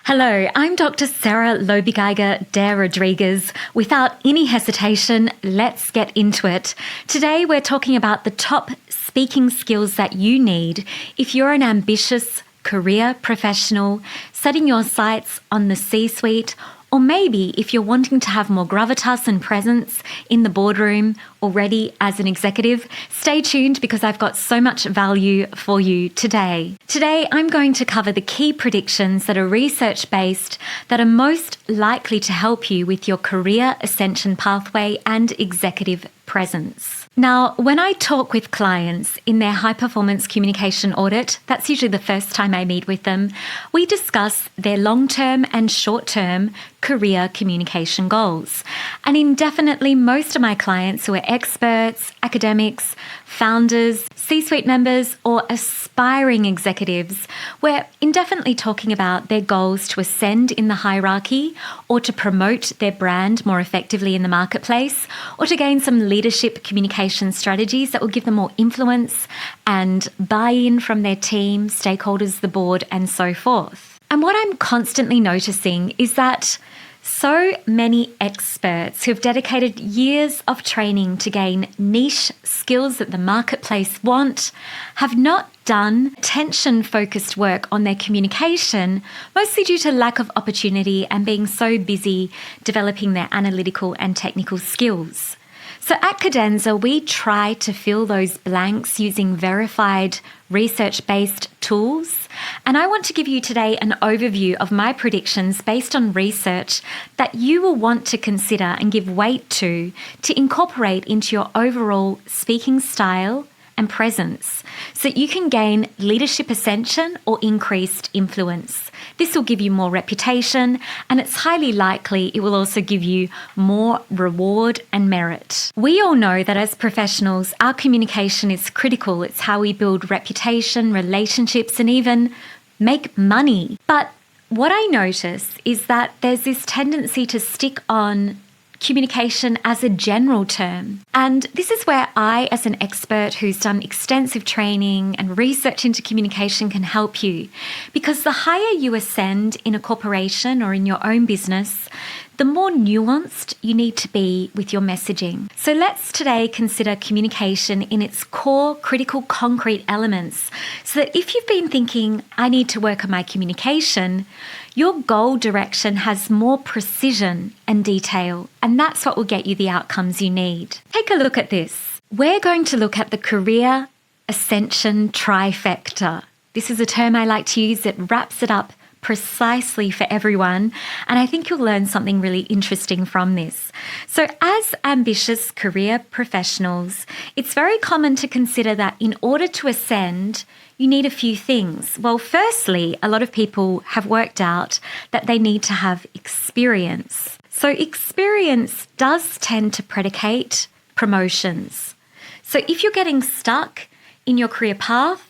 Hello, I'm Dr. Sarah Lobegeiger de Rodriguez. Without any hesitation, let's get into it. Today we're talking about the top speaking skills that you need if you're an ambitious career professional setting your sights on the C-suite, or maybe if you're wanting to have more gravitas and presence in the boardroom already as an executive. Stay tuned because I've got so much value for you today. Today, I'm going to cover the key predictions that are research-based that are most likely to help you with your career ascension pathway and executive presence. Now, when I talk with clients in their high-performance communication audit, that's usually the first time I meet with them, we discuss their long-term and short-term career communication goals. And indefinitely, most of my clients who are experts, academics, founders, C-suite members, or aspiring executives, we're indefinitely talking about their goals to ascend in the hierarchy or to promote their brand more effectively in the marketplace or to gain some leadership communication strategies that will give them more influence and buy-in from their team, stakeholders, the board, and so forth. And what I'm constantly noticing is that so many experts who have dedicated years of training to gain niche skills that the marketplace want have not done attention-focused work on their communication, mostly due to lack of opportunity and being so busy developing their analytical and technical skills. So at Cadenza, we try to fill those blanks using verified research-based tools. And I want to give you today an overview of my predictions based on research that you will want to consider and give weight to incorporate into your overall speaking style and presence so you can gain leadership ascension or increased influence. This will give you more reputation, and it's highly likely it will also give you more reward and merit. We all know that as professionals, our communication is critical. It's how we build reputation, relationships, and even make money. But what I notice is that there's this tendency to stick on communication as a general term. And this is where I, as an expert who's done extensive training and research into communication, can help you. Because the higher you ascend in a corporation or in your own business, the more nuanced you need to be with your messaging. So let's today consider communication in its core, critical, concrete elements, so that if you've been thinking, I need to work on my communication, your goal direction has more precision and detail, and that's what will get you the outcomes you need. Take a look at this. We're going to look at the career ascension trifecta. This is a term I like to use that wraps it up precisely for everyone, and I think you'll learn something really interesting from this. So as ambitious career professionals, it's very common to consider that in order to ascend, you need a few things. Well, firstly, a lot of people have worked out that they need to have experience. So experience does tend to predicate promotions. So if you're getting stuck in your career path,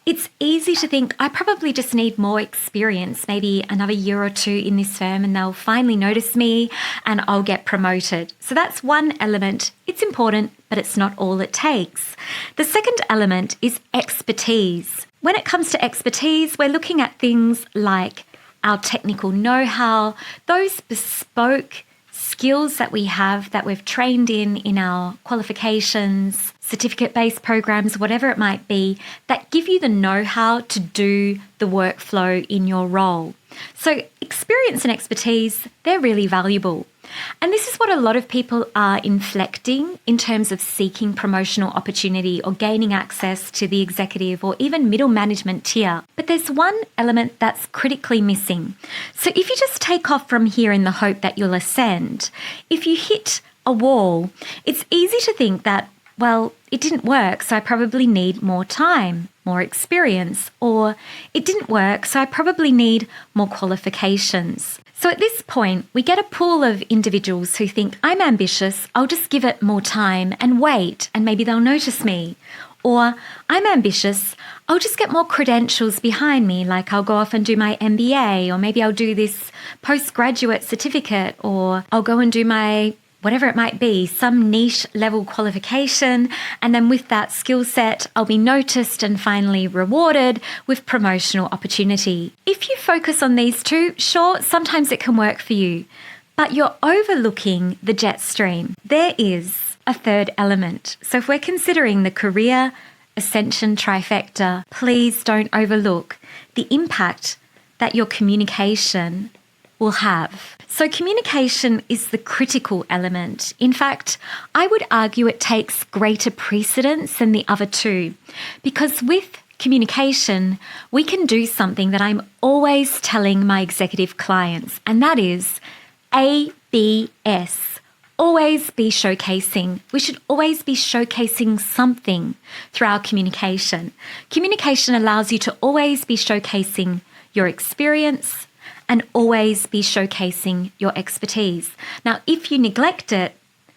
it's easy to think, I probably just need more experience, maybe another year or two in this firm, and they'll finally notice me and I'll get promoted. So that's one element. It's important, but it's not all it takes. The second element is expertise. When it comes to expertise, we're looking at things like our technical know-how, those bespoke skills that we have that we've trained in our qualifications, certificate-based programs, whatever it might be, that give you the know-how to do the workflow in your role. So experience and expertise, they're really valuable. And this is what a lot of people are inflecting in terms of seeking promotional opportunity or gaining access to the executive or even middle management tier. But there's one element that's critically missing. So if you just take off from here in the hope that you'll ascend, if you hit a wall, it's easy to think that, well, it didn't work, so I probably need more time, more experience, or it didn't work, so I probably need more qualifications. So at this point, we get a pool of individuals who think, I'm ambitious, I'll just give it more time and wait, and maybe they'll notice me. Or, I'm ambitious, I'll just get more credentials behind me, like I'll go off and do my MBA, or maybe I'll do this postgraduate certificate, or I'll go and do my whatever it might be, some niche level qualification. And then with that skill set, I'll be noticed and finally rewarded with promotional opportunity. If you focus on these two, sure, sometimes it can work for you, but you're overlooking the jet stream. There is a third element. So if we're considering the career ascension trifecta, please don't overlook the impact that your communication will have. So communication is the critical element. In fact, I would argue it takes greater precedence than the other two, because with communication, we can do something that I'm always telling my executive clients, and that is ABS. Always be showcasing. We should always be showcasing something through our communication. Communication allows you to always be showcasing your experience and always be showcasing your expertise. Now, if you neglect it,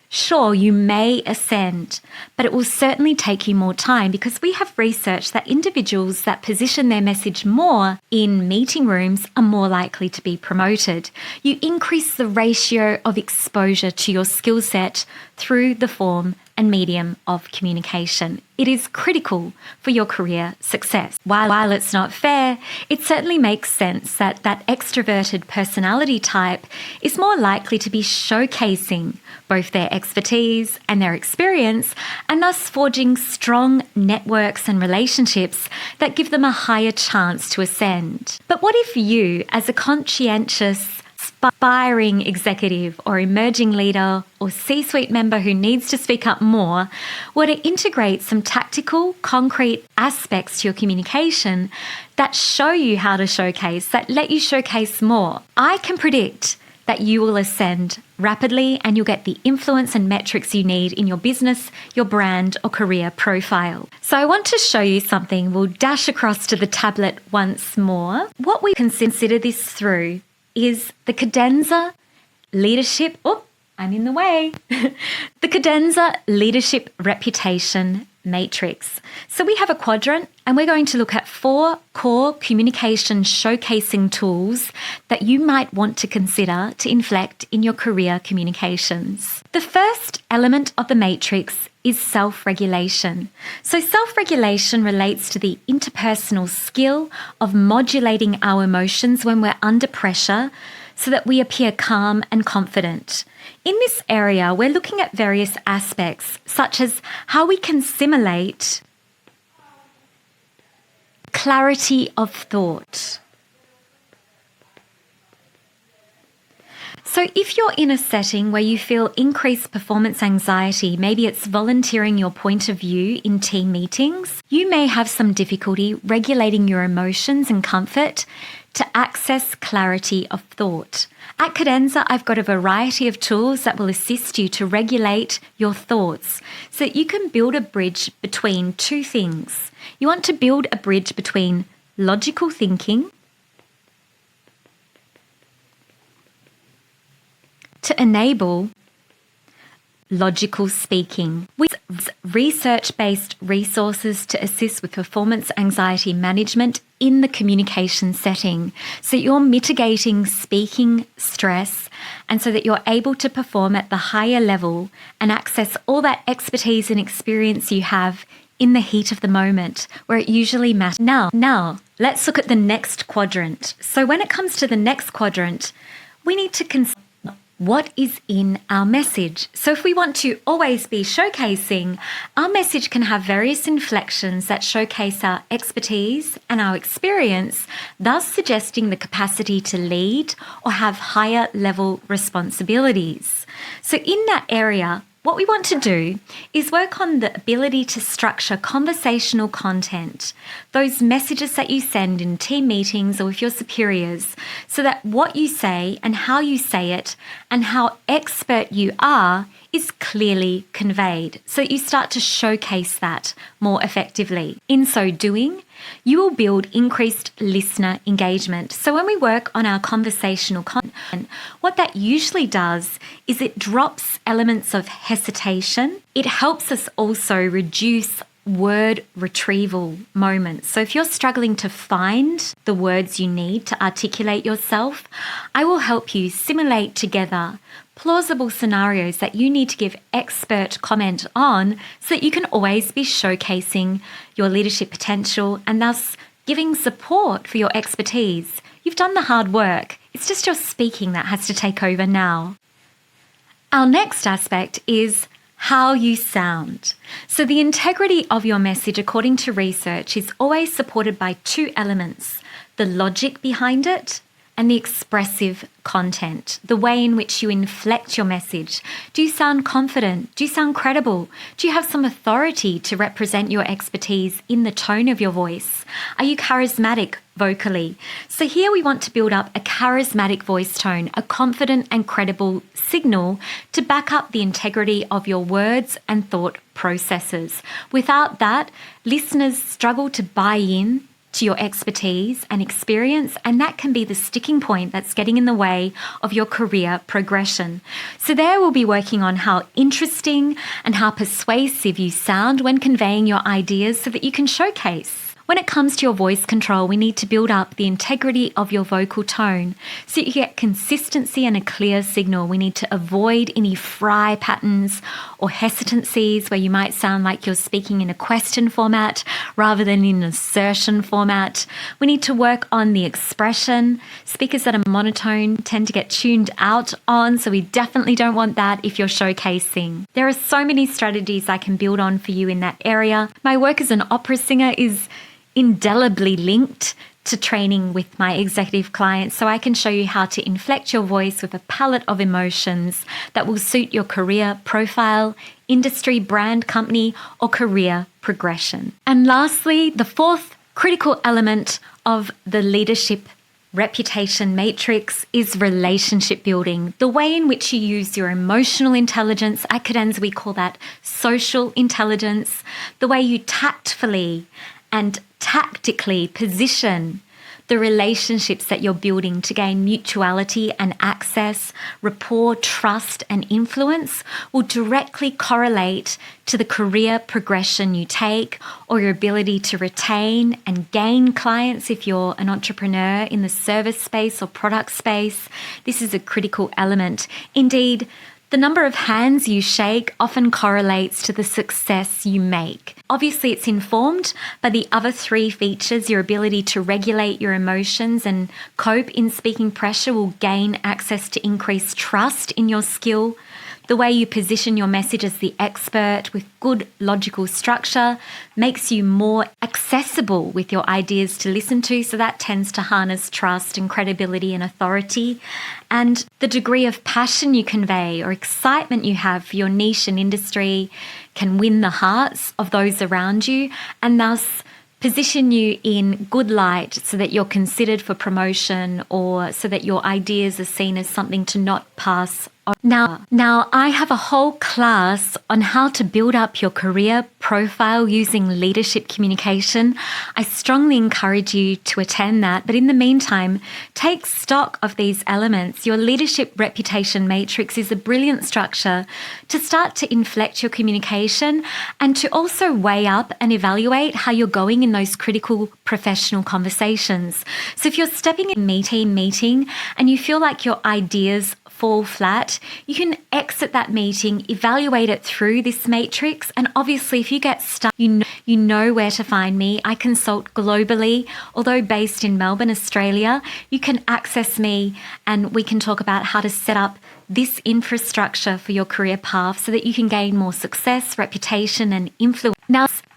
sure, you may ascend, but it will certainly take you more time, because we have research that individuals that position their message more in meeting rooms are more likely to be promoted. You increase the ratio of exposure to your skill set through the form and medium of communication. It is critical for your career success. While it's not fair, it certainly makes sense that that extroverted personality type is more likely to be showcasing both their expertise and their experience, and thus forging strong networks and relationships that give them a higher chance to ascend. But what if you, as a conscientious, aspiring executive or emerging leader or C-suite member who needs to speak up more, were to integrate some tactical, concrete aspects to your communication that show you how to showcase, that let you showcase more? I can predict that you will ascend rapidly and you'll get the influence and metrics you need in your business, your brand, or career profile. So I want to show you something. We'll dash across to the tablet once more. What we can consider this through is the cadenza leadership. Oh, I'm in the way. The cadenza leadership reputation matrix. So we have a quadrant, and we're going to look at 4 core communication showcasing tools that you might want to consider to inflect in your career communications. The first element of the matrix is self-regulation. So self-regulation relates to the interpersonal skill of modulating our emotions when we're under pressure so that we appear calm and confident. In this area, we're looking at various aspects, such as how we can simulate clarity of thought. So if you're in a setting where you feel increased performance anxiety, maybe it's volunteering your point of view in team meetings, you may have some difficulty regulating your emotions and comfort to access clarity of thought. At Cadenza, I've got a variety of tools that will assist you to regulate your thoughts so that you can build a bridge between two things. You want to build a bridge between logical thinking to enable logical speaking, with research-based resources to assist with performance anxiety management in the communication setting, so you're mitigating speaking stress and so that you're able to perform at the higher level and access all that expertise and experience you have in the heat of the moment, where it usually matters. Now, let's look at the next quadrant. So when it comes to the next quadrant, we need to consider what is in our message. So if we want to always be showcasing, our message can have various inflections that showcase our expertise and our experience, thus suggesting the capacity to lead or have higher level responsibilities. So in that area, what we want to do is work on the ability to structure conversational content, those messages that you send in team meetings or with your superiors, so that what you say and how you say it and how expert you are is clearly conveyed, so that you start to showcase that more effectively. In so doing, you will build increased listener engagement. So when we work on our conversational content, what that usually does is it drops elements of hesitation. It helps us also reduce word retrieval moments. So if you're struggling to find the words you need to articulate yourself, I will help you simulate together plausible scenarios that you need to give expert comment on so that you can always be showcasing your leadership potential and thus giving support for your expertise. You've done the hard work. It's just your speaking that has to take over now. Our next aspect is how you sound. So the integrity of your message, according to research, is always supported by two elements: the logic behind it and the expressive content, the way in which you inflect your message. Do you sound confident? Do you sound credible? Do you have some authority to represent your expertise in the tone of your voice? Are you charismatic vocally? So here we want to build up a charismatic voice tone, a confident and credible signal to back up the integrity of your words and thought processes. Without that, listeners struggle to buy in to your expertise and experience, and that can be the sticking point that's getting in the way of your career progression. So there we'll be working on how interesting and how persuasive you sound when conveying your ideas so that you can showcase. When it comes to your voice control, we need to build up the integrity of your vocal tone so you get consistency and a clear signal. We need to avoid any fry patterns or hesitancies where you might sound like you're speaking in a question format rather than in an assertion format. We need to work on the expression. Speakers that are monotone tend to get tuned out on, so we definitely don't want that if you're showcasing. There are so many strategies I can build on for you in that area. My work as an opera singer is indelibly linked to training with my executive clients, so I can show you how to inflect your voice with a palette of emotions that will suit your career profile, industry, brand, company, or career progression. And lastly, the fourth critical element of the leadership reputation matrix is relationship building. The way in which you use your emotional intelligence, at Cadenza we call that social intelligence, the way you tactfully and tactically position the relationships that you're building to gain mutuality and access, rapport, trust, and influence will directly correlate to the career progression you take or your ability to retain and gain clients if you're an entrepreneur in the service space or product space. This is a critical element. Indeed, the number of hands you shake often correlates to the success you make. Obviously, it's informed by the other three features. Your ability to regulate your emotions and cope in speaking pressure will gain access to increased trust in your skill. The way you position your message as the expert with good logical structure makes you more accessible with your ideas to listen to, so that tends to harness trust and credibility and authority. And the degree of passion you convey or excitement you have for your niche and industry can win the hearts of those around you and thus position you in good light so that you're considered for promotion or so that your ideas are seen as something to not pass on. Now, I have a whole class on how to build up your career profile using leadership communication. I strongly encourage you to attend that. But in the meantime, take stock of these elements. Your leadership reputation matrix is a brilliant structure to start to inflect your communication and to also weigh up and evaluate how you're going in those critical professional conversations. So if you're stepping in a meeting and you feel like your ideas fall flat, you can exit that meeting, evaluate it through this matrix, and obviously if you get stuck, you know where to find me. I consult globally. Although based in Melbourne, Australia, you can access me and we can talk about how to set up this infrastructure for your career path so that you can gain more success, reputation, and influence.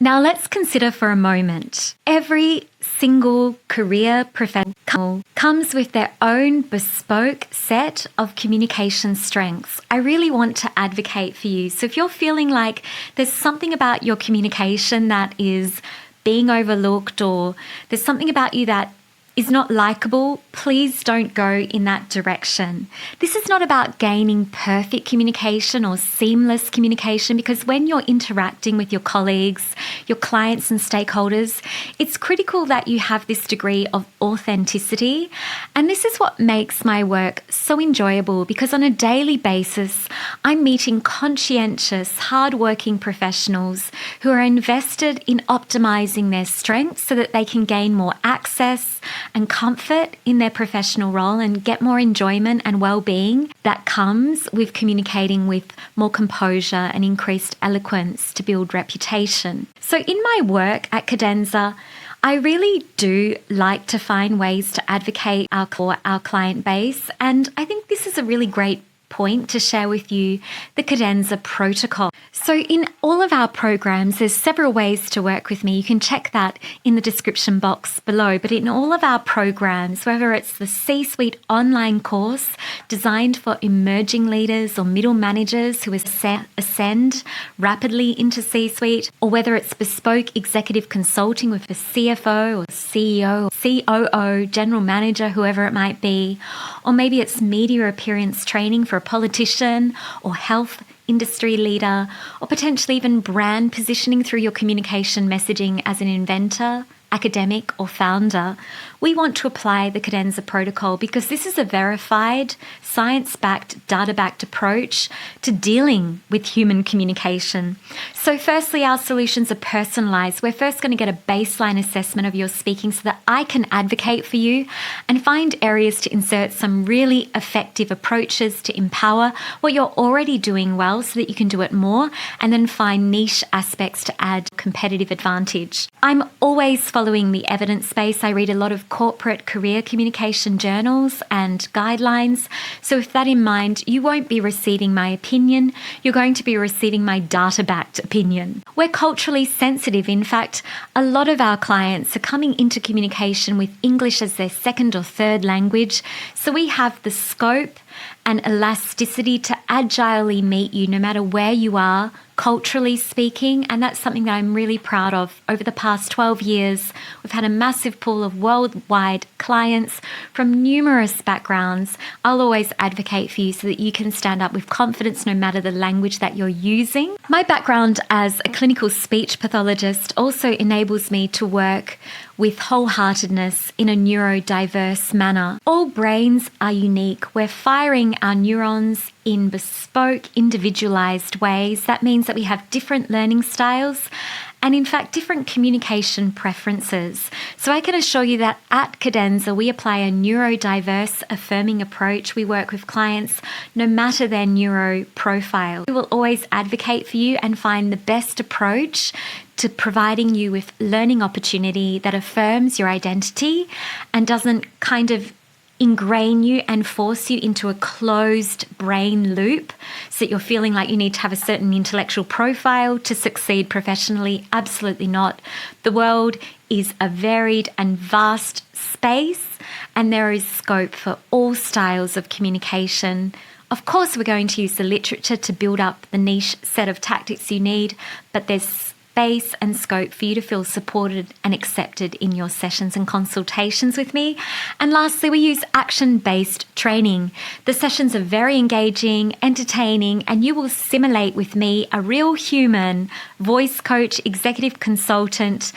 Now let's consider for a moment. Every single career professional comes with their own bespoke set of communication strengths. I really want to advocate for you. So if you're feeling like there's something about your communication that is being overlooked, or there's something about you that is not likable, please don't go in that direction. This is not about gaining perfect communication or seamless communication, because when you're interacting with your colleagues, your clients and stakeholders, it's critical that you have this degree of authenticity. And this is what makes my work so enjoyable, because on a daily basis, I'm meeting conscientious, hardworking professionals who are invested in optimizing their strengths so that they can gain more access and comfort in their professional role and get more enjoyment and well-being that comes with communicating with more composure and increased eloquence to build reputation. So in my work at Cadenza, I really do like to find ways to advocate for our client base, and I think this is a really great point to share with you the cadenza protocol. So in all of our programs, there's several ways to work with me. You can check that in the description box below. But in all of our programs, whether it's the C-Suite online course designed for emerging leaders or middle managers who ascend rapidly into C-Suite, or whether it's bespoke executive consulting with a CFO or CEO, or COO, general manager, whoever it might be, or maybe it's media appearance training for a politician or health industry leader, or potentially even brand positioning through your communication messaging as an inventor, academic or founder, we want to apply the cadenza protocol because this is a verified, science-backed, data-backed approach to dealing with human communication. So firstly, our solutions are personalized. We're first going to get a baseline assessment of your speaking so that I can advocate for you and find areas to insert some really effective approaches to empower what you're already doing well so that you can do it more, and then find niche aspects to add competitive advantage. I'm always following the evidence base. I read a lot of corporate career communication journals and guidelines. So with that in mind, you won't be receiving my opinion. You're going to be receiving my data-backed opinion. We're culturally sensitive. In fact, a lot of our clients are coming into communication with English as their second or third language. So we have the scope and elasticity to agilely meet you no matter where you are, culturally speaking, and that's something that I'm really proud of. Over the past 12 years, we've had a massive pool of worldwide clients from numerous backgrounds. I'll always advocate for you so that you can stand up with confidence no matter the language that you're using. My background as a clinical speech pathologist also enables me to work with wholeheartedness in a neurodiverse manner. All brains are unique. We're firing our neurons in bespoke, individualized ways. That means that we have different learning styles and in fact different communication preferences. So I can assure you that at Cadenza we apply a neurodiverse affirming approach. We work with clients no matter their neuro profile. We will always advocate for you and find the best approach to providing you with learning opportunity that affirms your identity and doesn't kind of ingrain you and force you into a closed brain loop so that you're feeling like you need to have a certain intellectual profile to succeed professionally. Absolutely not. The world is a varied and vast space, and there is scope for all styles of communication. Of course, we're going to use the literature to build up the niche set of tactics you need, but there's space and scope for you to feel supported and accepted in your sessions and consultations with me. And lastly, we use action-based training. The sessions are very engaging, entertaining, and you will simulate with me a real human voice coach, executive consultant,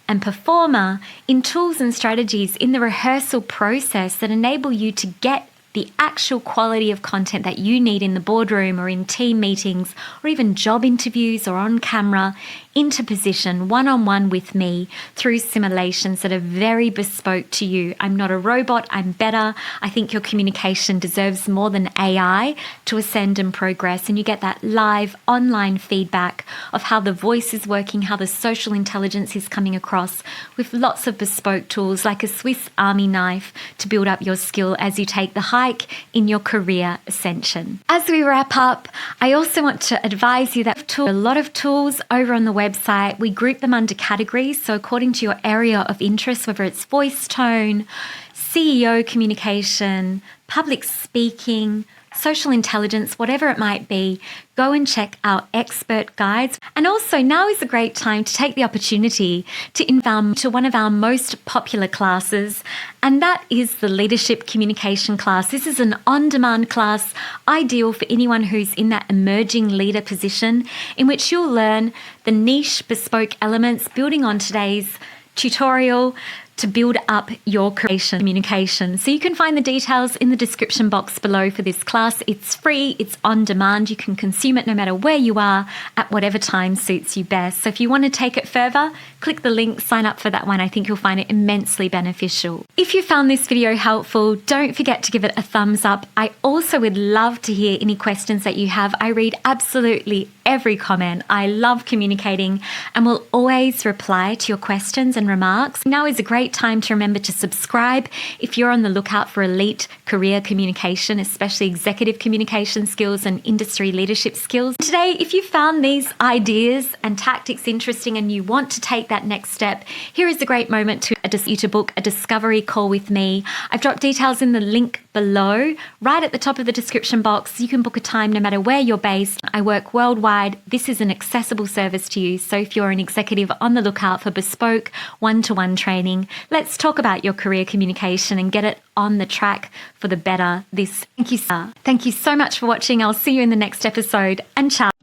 and performer in tools and strategies in the rehearsal process that enable you to get the actual quality of content that you need in the boardroom or in team meetings or even job interviews or on camera into position one-on-one with me through simulations that are very bespoke to you. I'm not a robot, I'm better. I think your communication deserves more than AI to ascend and progress, and you get that live online feedback of how the voice is working, how the social intelligence is coming across, with lots of bespoke tools like a Swiss Army knife to build up your skill as you take the hike in your career ascension. As we wrap up, I also want to advise you that a lot of tools over on the website, we group them under categories. So according to your area of interest, whether it's voice tone, CEO communication, public speaking, social intelligence, whatever it might be, go and check our expert guides. And also now is a great time to take the opportunity to invite to one of our most popular classes, and that is the Leadership Communication class. This is an on-demand class ideal for anyone who's in that emerging leader position, in which you'll learn the niche bespoke elements building on today's tutorial to build up your communication. So you can find the details in the description box below for this class. It's free, it's on demand. You can consume it no matter where you are at whatever time suits you best. So if you want to take it further, click the link, sign up for that one. I think you'll find it immensely beneficial. If you found this video helpful, don't forget to give it a thumbs up. I also would love to hear any questions that you have. I read absolutely every comment. I love communicating and will always reply to your questions and remarks. Now is a great time to remember to subscribe if you're on the lookout for elite career communication, especially executive communication skills and industry leadership skills. Today, if you found these ideas and tactics interesting and you want to take that next step, here is a great moment to book a discovery call with me. I've dropped details in the link below, right at the top of the description box. You can book a time no matter where you're based. I work worldwide. This is an accessible service to you. So if you're an executive on the lookout for bespoke one-to-one training, let's talk about your career communication and get it on the track for the better. Thank you so much for watching. I'll see you in the next episode, and ciao.